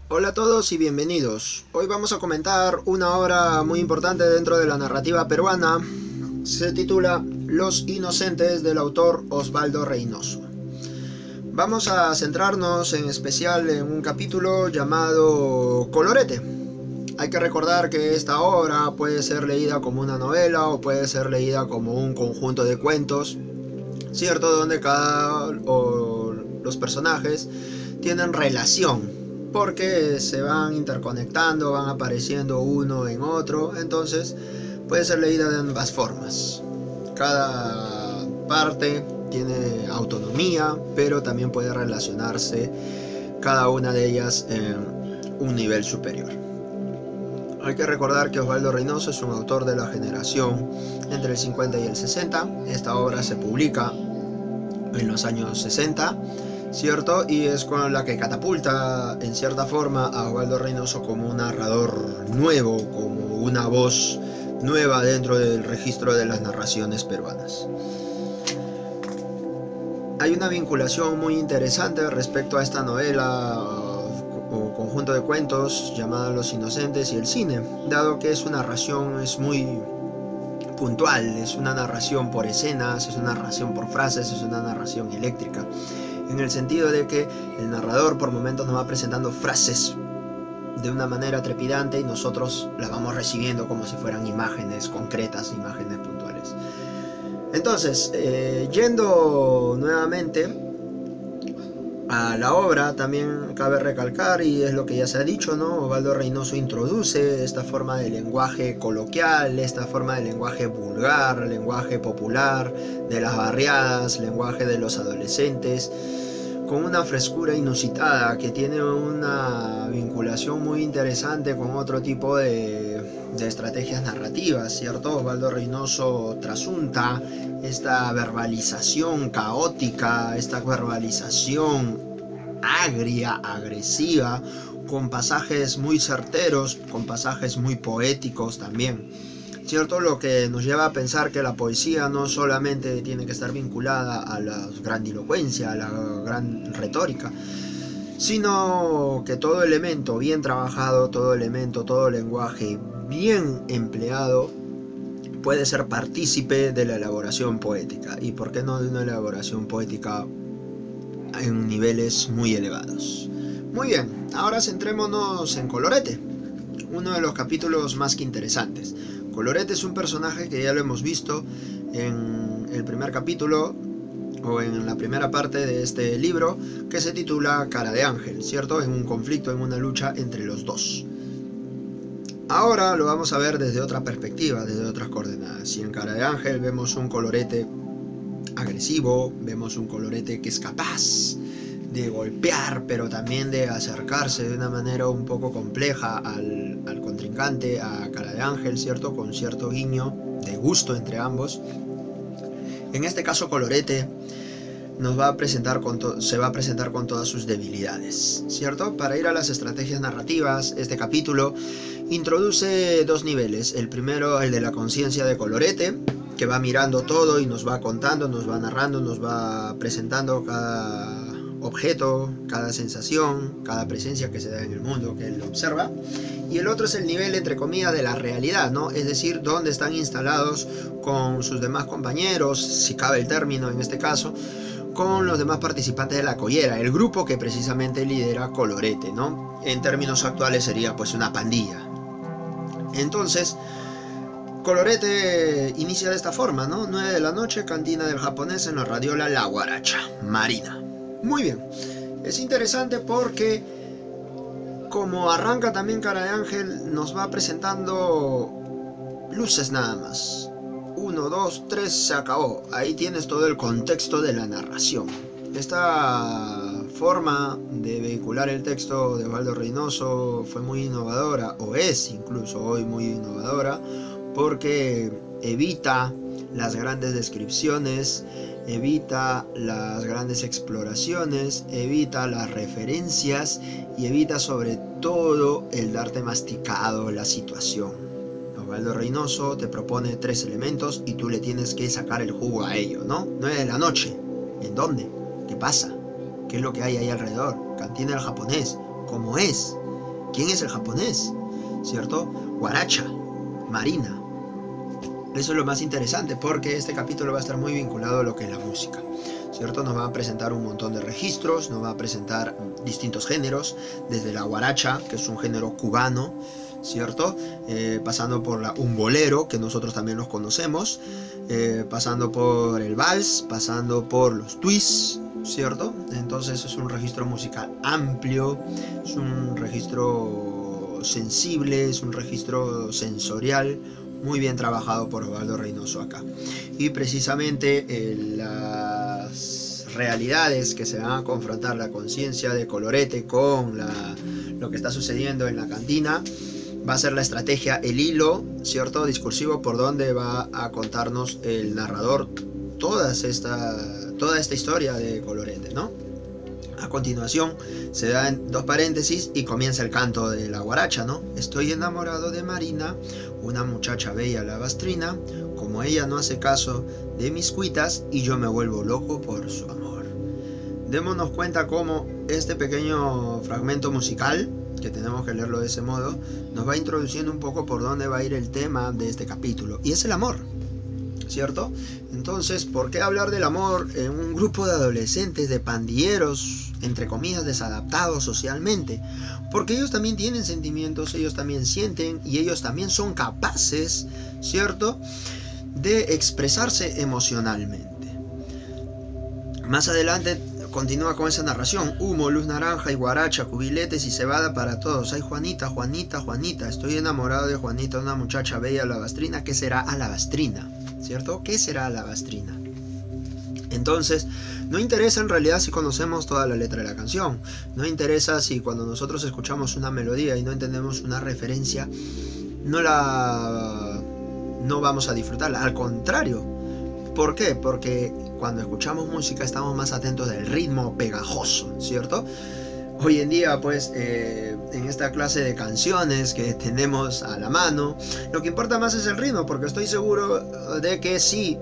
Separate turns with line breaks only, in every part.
Hola a todos y bienvenidos. Hoy vamos a comentar una obra muy importante dentro de la narrativa peruana. Se titula Los Inocentes, del autor Osvaldo Reynoso. Vamos a centrarnos en especial en un capítulo llamado Colorete. Hay que recordar que esta obra puede ser leída como una novela o puede ser leída como un conjunto de cuentos, ¿cierto? Donde los personajes tienen relación, porque se van interconectando, van apareciendo uno en otro, entonces puede ser leída de ambas formas. Cada parte tiene autonomía, pero también puede relacionarse cada una de ellas en un nivel superior. Hay que recordar que Osvaldo Reynoso es un autor de la generación entre el 50 y el 60. Esta obra se publica en los años 60, ¿cierto? Y es con la que catapulta en cierta forma a Osvaldo Reynoso como un narrador nuevo, como una voz nueva dentro del registro de las narraciones peruanas. Hay una vinculación muy interesante respecto a esta novela o conjunto de cuentos llamada Los Inocentes y el cine, dado que su narración es muy puntual, es una narración por escenas, es una narración por frases, es una narración eléctrica, en el sentido de que el narrador por momentos nos va presentando frases de una manera trepidante y nosotros las vamos recibiendo como si fueran imágenes concretas, imágenes puntuales. Entonces, yendo nuevamente a la obra, también cabe recalcar, y es lo que ya se ha dicho, ¿no? Osvaldo Reynoso introduce esta forma de lenguaje coloquial, esta forma de lenguaje vulgar, lenguaje popular, de las barriadas, lenguaje de los adolescentes, con una frescura inusitada que tiene una vinculación muy interesante con otro tipo de estrategias narrativas, ¿cierto? Osvaldo Reynoso trasunta esta verbalización caótica, esta verbalización agria, agresiva, con pasajes muy certeros, con pasajes muy poéticos también, ¿cierto? Lo que nos lleva a pensar que la poesía no solamente tiene que estar vinculada a la grandilocuencia, a la gran retórica, sino que todo elemento bien trabajado, todo elemento, todo lenguaje bien empleado puede ser partícipe de la elaboración poética, y por qué no de una elaboración poética en niveles muy elevados. Muy bien, ahora centrémonos en Colorete, uno de los capítulos más que interesantes. Colorete es un personaje que ya lo hemos visto en el primer capítulo o en la primera parte de este libro, que se titula Cara de Ángel, ¿cierto? En un conflicto, en una lucha entre los dos. Ahora lo vamos a ver desde otra perspectiva, desde otras coordenadas. Si en Cara de Ángel vemos un Colorete agresivo, vemos un Colorete que es capaz de golpear, pero también de acercarse de una manera un poco compleja al contrincante, a Cara de Ángel, ¿cierto? Con cierto guiño de gusto entre ambos. En este caso, Colorete se va a presentar con todas sus debilidades, ¿cierto? Para ir a las estrategias narrativas, este capítulo introduce dos niveles. El primero, el de la conciencia de Colorete, que va mirando todo y nos va contando, nos va narrando, nos va presentando cada objeto, cada sensación, cada presencia que se da en el mundo que él observa. Y el otro es el nivel, entre comillas, de la realidad, ¿no? Es decir, dónde están instalados con sus demás compañeros, si cabe el término en este caso, con los demás participantes de la collera, el grupo que precisamente lidera Colorete, ¿no? En términos actuales sería pues una pandilla. Entonces, Colorete inicia de esta forma, ¿no? 9 de la noche, cantina del japonés en la radiola La Guaracha, Marina. Muy bien, es interesante porque como arranca también Cara de Ángel, nos va presentando luces nada más. 1, 2, 3, se acabó. Ahí tienes todo el contexto de la narración. Esta forma de vehicular el texto de Osvaldo Reynoso fue muy innovadora, o es incluso hoy muy innovadora, porque evita las grandes descripciones, evita las grandes exploraciones, evita las referencias y evita sobre todo el darte masticado la situación. Osvaldo Reynoso te propone 3 elementos y tú le tienes que sacar el jugo a ello, ¿no? 9 de la noche, ¿en dónde? ¿Qué pasa? ¿Qué es lo que hay ahí alrededor? Cantina del japonés, ¿cómo es? ¿Quién es el japonés? ¿Cierto? Guaracha, Marina. Eso es lo más interesante, porque este capítulo va a estar muy vinculado a lo que es la música, ¿cierto? Nos va a presentar un montón de registros, nos va a presentar distintos géneros, desde la guaracha, que es un género cubano, ¿cierto? Pasando por un bolero, que nosotros también los conocemos, pasando por el vals, pasando por los twists, ¿cierto? Entonces es un registro musical amplio, es un registro sensible, es un registro sensorial, muy bien trabajado por Osvaldo Reynoso acá. Y precisamente las realidades que se van a confrontar, la conciencia de Colorete con lo que está sucediendo en la cantina, va a ser la estrategia, el hilo, ¿cierto?, discursivo por donde va a contarnos el narrador toda esta historia de Colorete, ¿no? A continuación se da en dos paréntesis y comienza el canto de la guaracha, ¿no? Estoy enamorado de Marina, una muchacha bella lavastrina, como ella no hace caso de mis cuitas y yo me vuelvo loco por su amor. Démonos cuenta cómo este pequeño fragmento musical, que tenemos que leerlo de ese modo, nos va introduciendo un poco por dónde va a ir el tema de este capítulo, y es el amor, ¿cierto? Entonces, ¿por qué hablar del amor en un grupo de adolescentes, de pandilleros, entre comillas, desadaptados socialmente? Porque ellos también tienen sentimientos, ellos también sienten y ellos también son capaces, ¿cierto?, de expresarse emocionalmente. Más adelante continúa con esa narración: humo, luz naranja y guaracha, cubiletes y cebada para todos. Ay, Juanita, Juanita, Juanita, estoy enamorado de Juanita, una muchacha bella albastrina. ¿Qué será albastrina? ¿Cierto? ¿Qué será albastrina? Entonces, no interesa en realidad si conocemos toda la letra de la canción. No interesa si cuando nosotros escuchamos una melodía y no entendemos una referencia, no vamos a disfrutarla. Al contrario. ¿Por qué? Porque cuando escuchamos música estamos más atentos del ritmo pegajoso, ¿cierto? Hoy en día, pues, en esta clase de canciones que tenemos a la mano, lo que importa más es el ritmo, porque estoy seguro de que si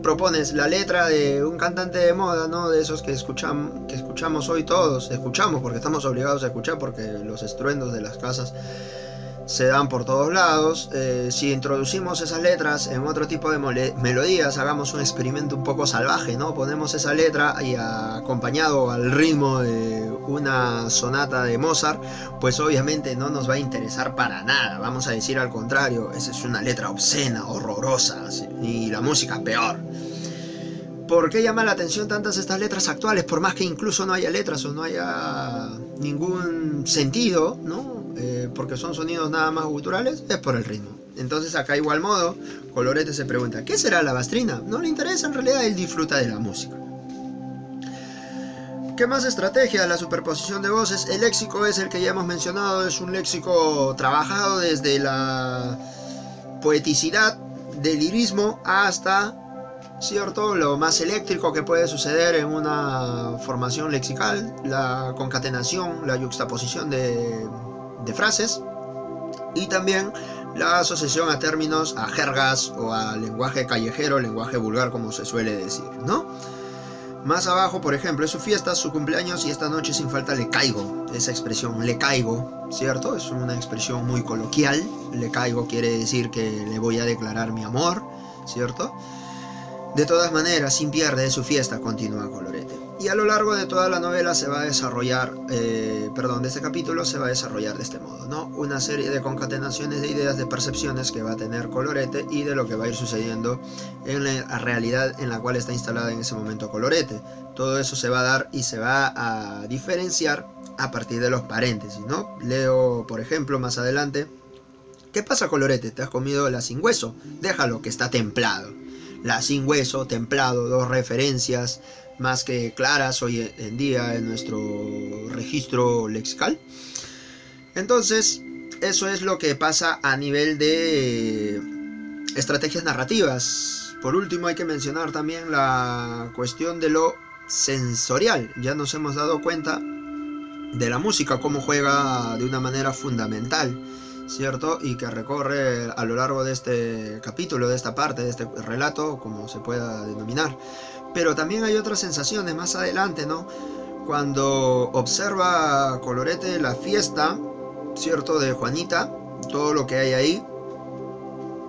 propones la letra de un cantante de moda, ¿no?, de esos que escuchamos hoy todos, escuchamos porque estamos obligados a escuchar, porque los estruendos de las casas se dan por todos lados. Si introducimos esas letras en otro tipo de melodías, hagamos un experimento un poco salvaje, ¿no? Ponemos esa letra y acompañado al ritmo de una sonata de Mozart, pues obviamente no nos va a interesar para nada. Vamos a decir al contrario, esa es una letra obscena, horrorosa, ¿sí? Y la música peor. ¿Por qué llama la atención tantas estas letras actuales? Por más que incluso no haya letras o no haya ningún sentido, ¿no? Porque son sonidos nada más guturales, es por el ritmo. Entonces acá igual modo, Colorete se pregunta, ¿qué será la albastrina? No le interesa, en realidad él disfruta de la música. ¿Qué más estrategia? La superposición de voces. El léxico es el que ya hemos mencionado, es un léxico trabajado desde la poeticidad, del lirismo, hasta, ¿cierto?, lo más eléctrico que puede suceder en una formación lexical, la concatenación, la yuxtaposición de frases, y también la asociación a términos, a jergas o a lenguaje callejero, lenguaje vulgar, como se suele decir, ¿no? Más abajo, por ejemplo, es su fiesta, su cumpleaños y esta noche sin falta le caigo. Esa expresión, le caigo, ¿cierto? Es una expresión muy coloquial. Le caigo quiere decir que le voy a declarar mi amor, ¿cierto? De todas maneras, sin pierde de su fiesta, continúa Colorete. Y a lo largo de toda la novela se va a desarrollar, de este capítulo se va a desarrollar de este modo, ¿no? Una serie de concatenaciones de ideas, de percepciones que va a tener Colorete y de lo que va a ir sucediendo en la realidad en la cual está instalada en ese momento Colorete. Todo eso se va a dar y se va a diferenciar a partir de los paréntesis, ¿no? Leo, por ejemplo, más adelante: ¿qué pasa, Colorete? ¿Te has comido la sin hueso? Déjalo, que está templado. La sin hueso, templado, dos referencias más que claras hoy en día en nuestro registro lexical. Entonces, eso es lo que pasa a nivel de estrategias narrativas. Por último, hay que mencionar también la cuestión de lo sensorial. Ya nos hemos dado cuenta de la música, cómo juega de una manera fundamental, ¿cierto? Y que recorre a lo largo de este capítulo, de esta parte, de este relato, como se pueda denominar. Pero también hay otras sensaciones más adelante, ¿no? Cuando observa Colorete la fiesta, ¿cierto?, de Juanita, todo lo que hay ahí,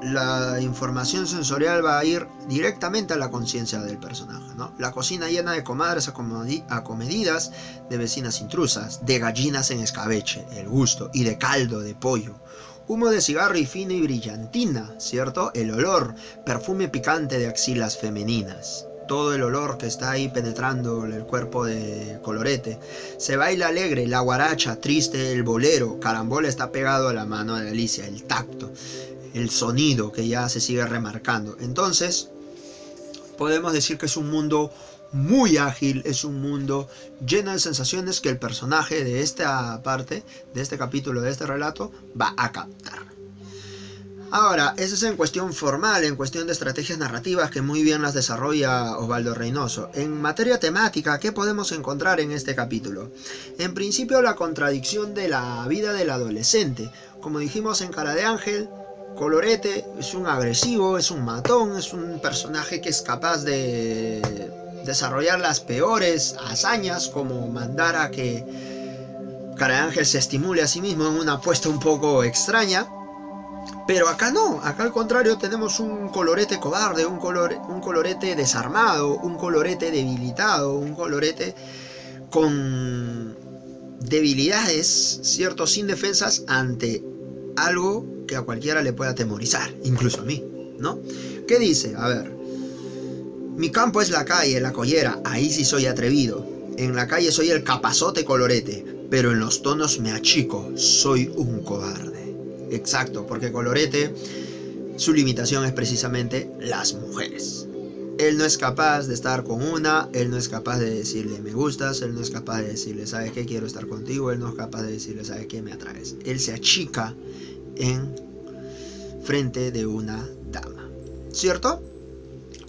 la información sensorial va a ir directamente a la conciencia del personaje, ¿no? La cocina llena de comadres acomedidas, de vecinas intrusas, de gallinas en escabeche, el gusto, y de caldo de pollo. Humo de cigarro y fino y brillantina, ¿cierto? El olor, perfume picante de axilas femeninas. Todo el olor que está ahí penetrando el cuerpo de Colorete. Se baila alegre, la guaracha, triste, el bolero. Carambola está pegado a la mano de Alicia, el tacto, el sonido que ya se sigue remarcando. Entonces, podemos decir que es un mundo muy ágil, es un mundo lleno de sensaciones que el personaje de esta parte, de este capítulo, de este relato, va a captar. Ahora, eso es en cuestión formal, en cuestión de estrategias narrativas que muy bien las desarrolla Osvaldo Reynoso. En materia temática, ¿qué podemos encontrar en este capítulo? En principio, la contradicción de la vida del adolescente. Como dijimos en Cara de Ángel, Colorete es un agresivo, es un matón, es un personaje que es capaz de desarrollar las peores hazañas, como mandar a que Cara de Ángel se estimule a sí mismo en una apuesta un poco extraña. Pero acá no, acá al contrario tenemos un Colorete cobarde, un Colorete desarmado, un Colorete debilitado, un Colorete con debilidades, ¿cierto?, sin defensas ante algo que a cualquiera le pueda atemorizar, incluso a mí, ¿no? ¿Qué dice? A ver, mi campo es la calle, la collera, ahí sí soy atrevido. En la calle soy el capazote Colorete, pero en los tonos me achico, soy un cobarde. Exacto, porque Colorete, su limitación es precisamente las mujeres. Él no es capaz de estar con una, él no es capaz de decirle me gustas, él no es capaz de decirle ¿sabes qué? Quiero estar contigo, él no es capaz de decirle ¿sabes qué? Me atraes. Él se achica en frente de una dama, ¿cierto?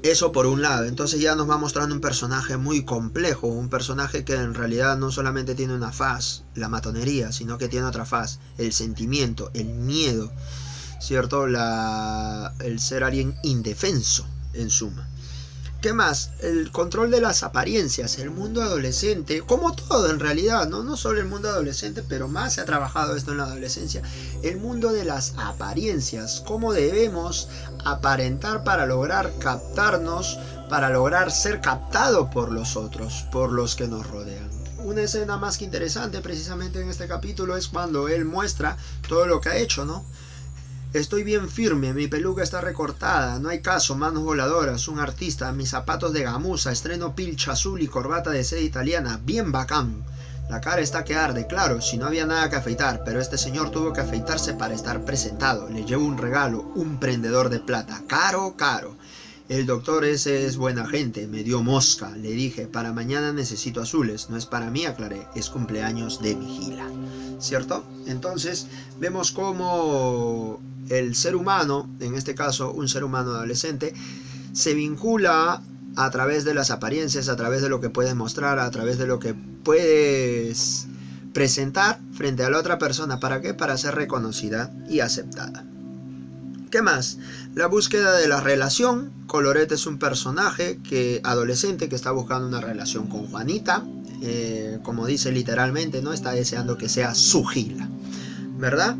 Eso por un lado. Entonces ya nos va mostrando un personaje muy complejo, un personaje que en realidad no solamente tiene una faz, la matonería, sino que tiene otra faz, el sentimiento, el miedo, ¿cierto? El ser alguien indefenso, en suma. ¿Qué más? El control de las apariencias, el mundo adolescente, como todo en realidad, ¿no? No solo el mundo adolescente, pero más se ha trabajado esto en la adolescencia. El mundo de las apariencias, cómo debemos aparentar para lograr captarnos, para lograr ser captados por los otros, por los que nos rodean. Una escena más que interesante precisamente en este capítulo es cuando él muestra todo lo que ha hecho, ¿no? Estoy bien firme, mi peluca está recortada, no hay caso, manos voladoras, un artista, mis zapatos de gamuza, estreno pilcha azul y corbata de seda italiana, bien bacán. La cara está que arde, claro, si no había nada que afeitar, pero este señor tuvo que afeitarse para estar presentado. Le llevo un regalo, un prendedor de plata, caro, caro. El doctor ese es buena gente, me dio mosca. Le dije, para mañana necesito azules, no es para mí, aclaré, es cumpleaños de Vigila, ¿cierto? Entonces vemos cómo el ser humano, en este caso un ser humano adolescente, se vincula a través de las apariencias, a través de lo que puedes mostrar, a través de lo que puedes presentar frente a la otra persona. ¿Para qué? Para ser reconocida y aceptada. ¿Qué más? La búsqueda de la relación. Colorete es un personaje adolescente que está buscando una relación con Juanita. Como dice literalmente, ¿no? Está deseando que sea su Gila, ¿verdad?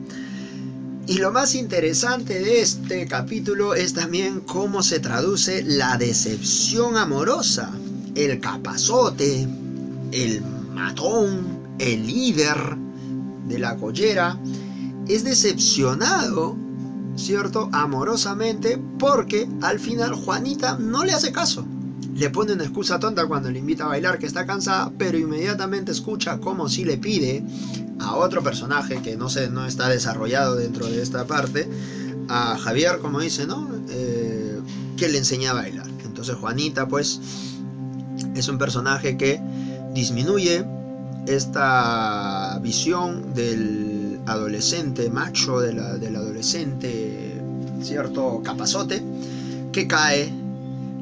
Y lo más interesante de este capítulo es también cómo se traduce la decepción amorosa. El capazote, el matón, el líder de la collera es decepcionado, ¿cierto?, amorosamente, porque al final Juanita no le hace caso. Le pone una excusa tonta cuando le invita a bailar que está cansada, pero inmediatamente escucha como si le pide a otro personaje que no está desarrollado dentro de esta parte, a Javier, como dice, ¿no? Que le enseña a bailar. Entonces Juanita, pues, es un personaje que disminuye esta visión del adolescente macho, del adolescente, cierto, capazote, que cae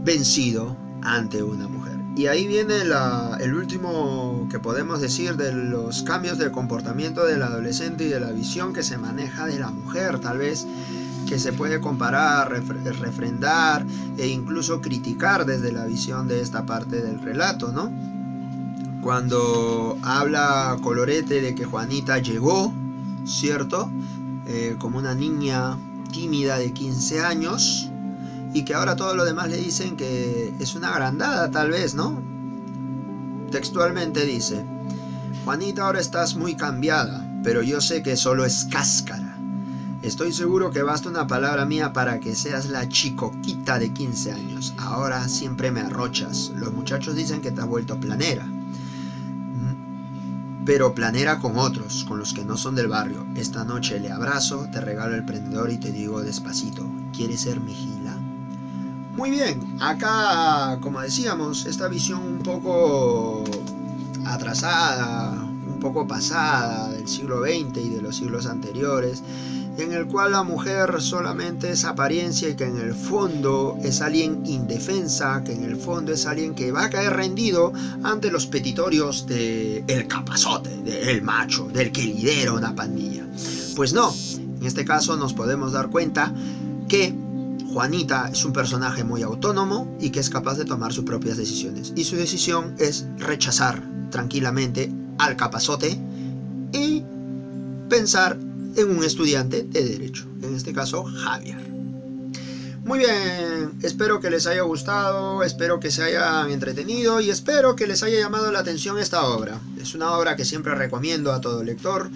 vencido ante una mujer. Y ahí viene el último que podemos decir de los cambios del comportamiento del adolescente y de la visión que se maneja de la mujer, tal vez, que se puede comparar, refrendar e incluso criticar desde la visión de esta parte del relato, ¿no? Cuando habla Colorete de que Juanita llegó, ¿cierto? Como una niña tímida de 15 años, y que ahora todo lo demás le dicen que es una agrandada, tal vez, ¿no? Textualmente dice: Juanita, ahora estás muy cambiada, pero yo sé que solo es cáscara. Estoy seguro que basta una palabra mía para que seas la chicoquita de 15 años. Ahora siempre me arrochas. Los muchachos dicen que te has vuelto planera. Pero planera con otros, con los que no son del barrio. Esta noche le abrazo, te regalo el prendedor y te digo despacito: ¿quieres ser mi gila? Muy bien, acá, como decíamos, esta visión un poco atrasada, un poco pasada del siglo XX y de los siglos anteriores, en el cual la mujer solamente es apariencia y que en el fondo es alguien indefensa, que en el fondo es alguien que va a caer rendido ante los petitorios del capazote, del macho, del que lidera una pandilla. Pues no, en este caso nos podemos dar cuenta que Juanita es un personaje muy autónomo y que es capaz de tomar sus propias decisiones. Y su decisión es rechazar tranquilamente al capazote y pensar en un estudiante de derecho, en este caso Javier. Muy bien, espero que les haya gustado, espero que se hayan entretenido y espero que les haya llamado la atención esta obra. Es una obra que siempre recomiendo a todo lector,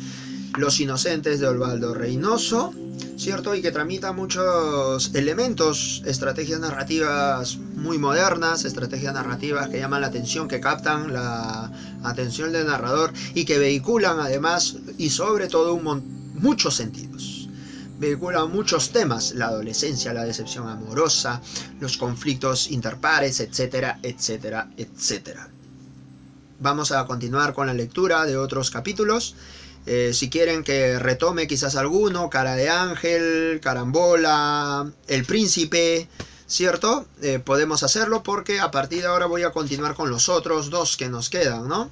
Los Inocentes de Osvaldo Reynoso, ¿cierto? Y que tramita muchos elementos, estrategias narrativas muy modernas, estrategias narrativas que llaman la atención, que captan la atención del narrador y que vehiculan además y sobre todo muchos sentidos. Vehiculan muchos temas: la adolescencia, la decepción amorosa, los conflictos interpares, etcétera, etcétera, etcétera. Vamos a continuar con la lectura de otros capítulos. Si quieren que retome quizás alguno, Cara de Ángel, Carambola, El Príncipe, ¿cierto? Podemos hacerlo, porque a partir de ahora voy a continuar con los otros dos que nos quedan, ¿no?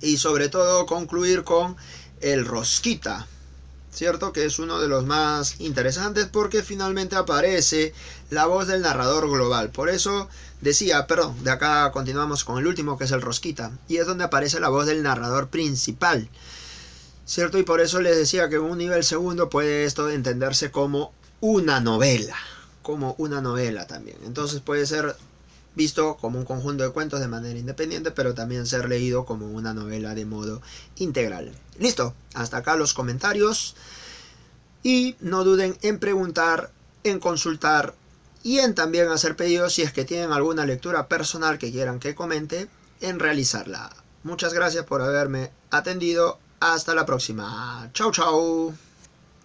Y sobre todo concluir con El Rosquita, ¿cierto? Que es uno de los más interesantes porque finalmente aparece la voz del narrador global. Por eso decía, perdón, de acá continuamos con el último, que es El Rosquita, y es donde aparece la voz del narrador principal, ¿cierto? Y por eso les decía que en un nivel segundo puede esto entenderse como una novela también. Entonces puede ser visto como un conjunto de cuentos de manera independiente, pero también ser leído como una novela de modo integral. Listo, hasta acá los comentarios, y no duden en preguntar, en consultar y en también hacer pedidos si es que tienen alguna lectura personal que quieran que comente, en realizarla. Muchas gracias por haberme atendido. Hasta la próxima. Chau, chau.